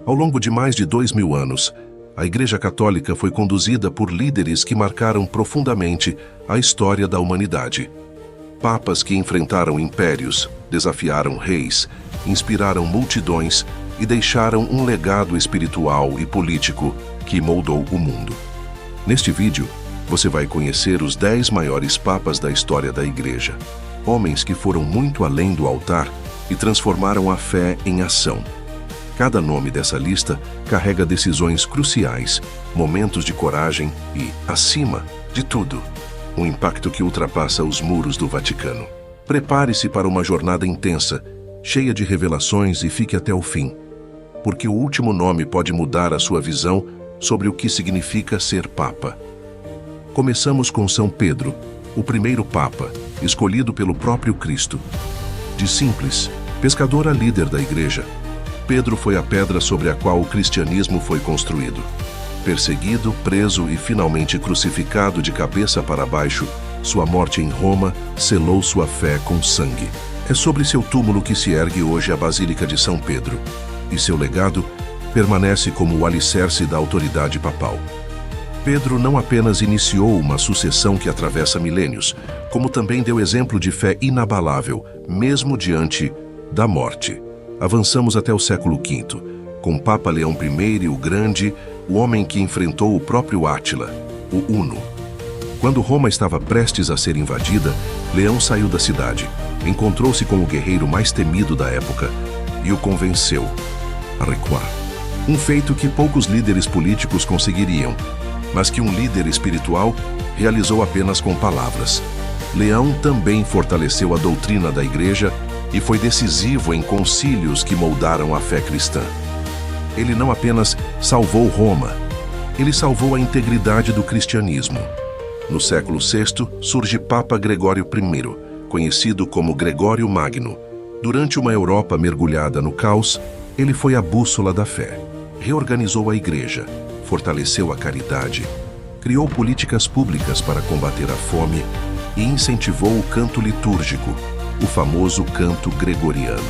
Ao longo de mais de 2000 anos, a Igreja Católica foi conduzida por líderes que marcaram profundamente a história da humanidade. Papas que enfrentaram impérios, desafiaram reis, inspiraram multidões e deixaram um legado espiritual e político que moldou o mundo. Neste vídeo, você vai conhecer os 10 maiores papas da história da Igreja. Homens que foram muito além do altar e transformaram a fé em ação. Cada nome dessa lista carrega decisões cruciais, momentos de coragem e, acima de tudo, um impacto que ultrapassa os muros do Vaticano. Prepare-se para uma jornada intensa, cheia de revelações e fique até o fim, porque o último nome pode mudar a sua visão sobre o que significa ser Papa. Começamos com São Pedro, o primeiro Papa, escolhido pelo próprio Cristo. De simples, pescador a líder da Igreja, Pedro foi a pedra sobre a qual o cristianismo foi construído. Perseguido, preso e finalmente crucificado de cabeça para baixo, sua morte em Roma selou sua fé com sangue. É sobre seu túmulo que se ergue hoje a Basílica de São Pedro, e seu legado permanece como o alicerce da autoridade papal. Pedro não apenas iniciou uma sucessão que atravessa milênios, como também deu exemplo de fé inabalável, mesmo diante da morte. Avançamos até o século V, com Papa Leão I o Grande, o homem que enfrentou o próprio Átila, o Huno. Quando Roma estava prestes a ser invadida, Leão saiu da cidade, encontrou-se com o guerreiro mais temido da época e o convenceu a recuar. Um feito que poucos líderes políticos conseguiriam, mas que um líder espiritual realizou apenas com palavras. Leão também fortaleceu a doutrina da Igreja e foi decisivo em concílios que moldaram a fé cristã. Ele não apenas salvou Roma, ele salvou a integridade do cristianismo. No século VI, surge Papa Gregório I, conhecido como Gregório Magno. Durante uma Europa mergulhada no caos, ele foi a bússola da fé. Reorganizou a Igreja, fortaleceu a caridade, criou políticas públicas para combater a fome e incentivou o canto litúrgico, o famoso canto gregoriano.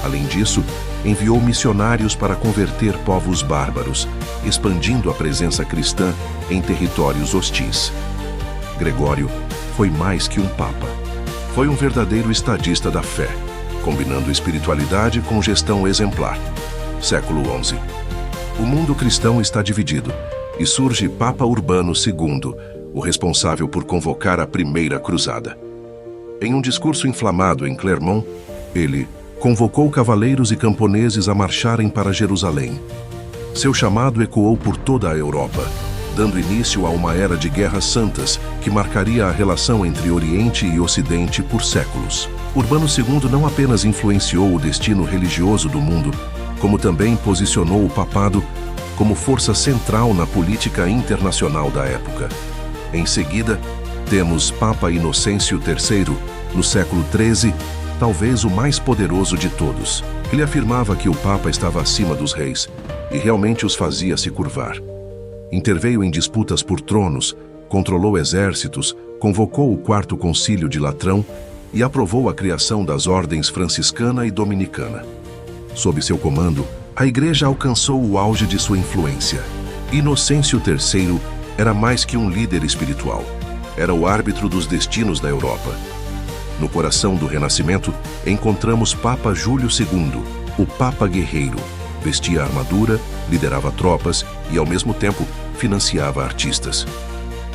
Além disso, enviou missionários para converter povos bárbaros, expandindo a presença cristã em territórios hostis. Gregório foi mais que um papa. Foi um verdadeiro estadista da fé, combinando espiritualidade com gestão exemplar. Século XI. O mundo cristão está dividido e surge Papa Urbano II, o responsável por convocar a primeira cruzada. Em um discurso inflamado em Clermont, ele convocou cavaleiros e camponeses a marcharem para Jerusalém. Seu chamado ecoou por toda a Europa, dando início a uma era de guerras santas que marcaria a relação entre Oriente e Ocidente por séculos. Urbano II não apenas influenciou o destino religioso do mundo, como também posicionou o papado como força central na política internacional da época. Em seguida, temos Papa Inocêncio III, no século XIII, talvez o mais poderoso de todos. Ele afirmava que o Papa estava acima dos reis e realmente os fazia se curvar. Interveio em disputas por tronos, controlou exércitos, convocou o Quarto Concílio de Latrão e aprovou a criação das ordens franciscana e dominicana. Sob seu comando, a Igreja alcançou o auge de sua influência. Inocêncio III era mais que um líder espiritual. Era o árbitro dos destinos da Europa. No coração do Renascimento, encontramos Papa Júlio II, o Papa Guerreiro. Vestia armadura, liderava tropas e, ao mesmo tempo, financiava artistas,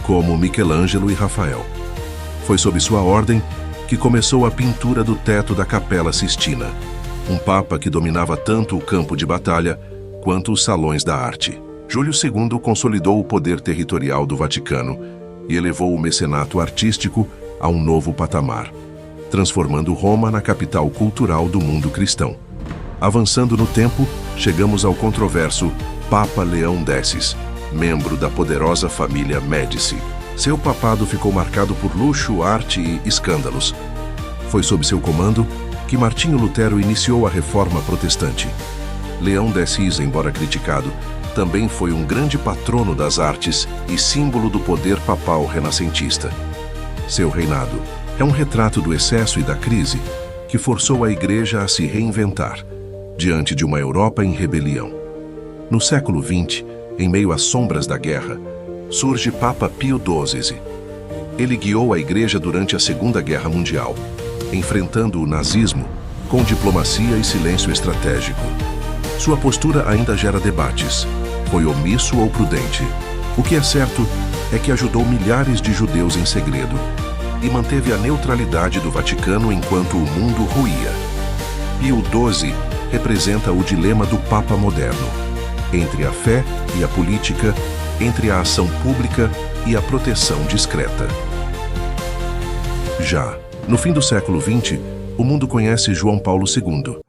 como Michelangelo e Rafael. Foi sob sua ordem que começou a pintura do teto da Capela Sistina, um Papa que dominava tanto o campo de batalha quanto os salões da arte. Júlio II consolidou o poder territorial do Vaticano e elevou o mecenato artístico a um novo patamar, transformando Roma na capital cultural do mundo cristão. Avançando no tempo, chegamos ao controverso Papa Leão X, membro da poderosa família Médici. Seu papado ficou marcado por luxo, arte e escândalos. Foi sob seu comando que Martinho Lutero iniciou a Reforma Protestante. Leão X, embora criticado, também foi um grande patrono das artes e símbolo do poder papal renascentista. Seu reinado é um retrato do excesso e da crise que forçou a Igreja a se reinventar. diante de uma Europa em rebelião. No século XX, em meio às sombras da guerra, surge Papa Pio XII. Ele guiou a Igreja durante a Segunda Guerra Mundial, enfrentando o nazismo com diplomacia e silêncio estratégico. Sua postura ainda gera debates. Foi omisso ou prudente? O que é certo é que ajudou milhares de judeus em segredo e manteve a neutralidade do Vaticano enquanto o mundo ruía. Pio XII representa o dilema do Papa moderno, entre a fé e a política, entre a ação pública e a proteção discreta. Já no fim do século XX, o mundo conhece João Paulo II,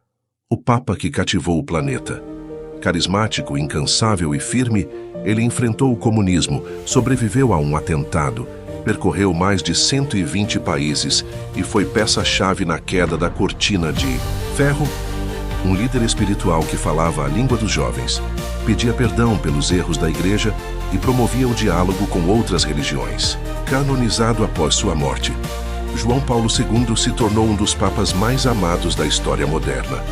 o Papa que cativou o planeta. Carismático, incansável e firme, ele enfrentou o comunismo, sobreviveu a um atentado, percorreu mais de 120 países e foi peça-chave na queda da cortina de ferro. Um líder espiritual que falava a língua dos jovens, pedia perdão pelos erros da Igreja e promovia o diálogo com outras religiões. Canonizado após sua morte, João Paulo II se tornou um dos papas mais amados da história moderna.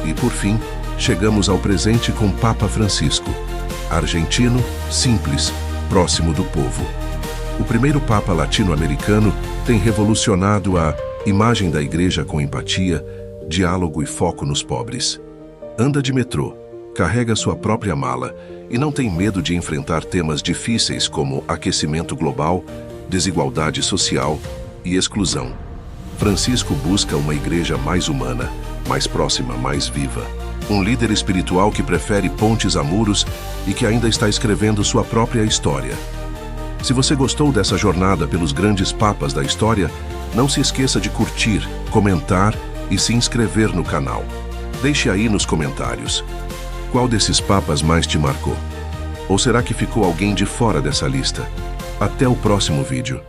E, por fim, chegamos ao presente com Papa Francisco, argentino, simples, próximo do povo. O primeiro Papa latino-americano tem revolucionado a imagem da Igreja com empatia, diálogo e foco nos pobres. Anda de metrô, carrega sua própria mala e não tem medo de enfrentar temas difíceis como aquecimento global, desigualdade social e exclusão. Francisco busca uma igreja mais humana, mais próxima, mais viva. Um líder espiritual que prefere pontes a muros e que ainda está escrevendo sua própria história. Se você gostou dessa jornada pelos grandes papas da história, não se esqueça de curtir, comentar e se inscrever no canal. Deixe aí nos comentários. Qual desses papas mais te marcou? Ou será que ficou alguém de fora dessa lista? Até o próximo vídeo.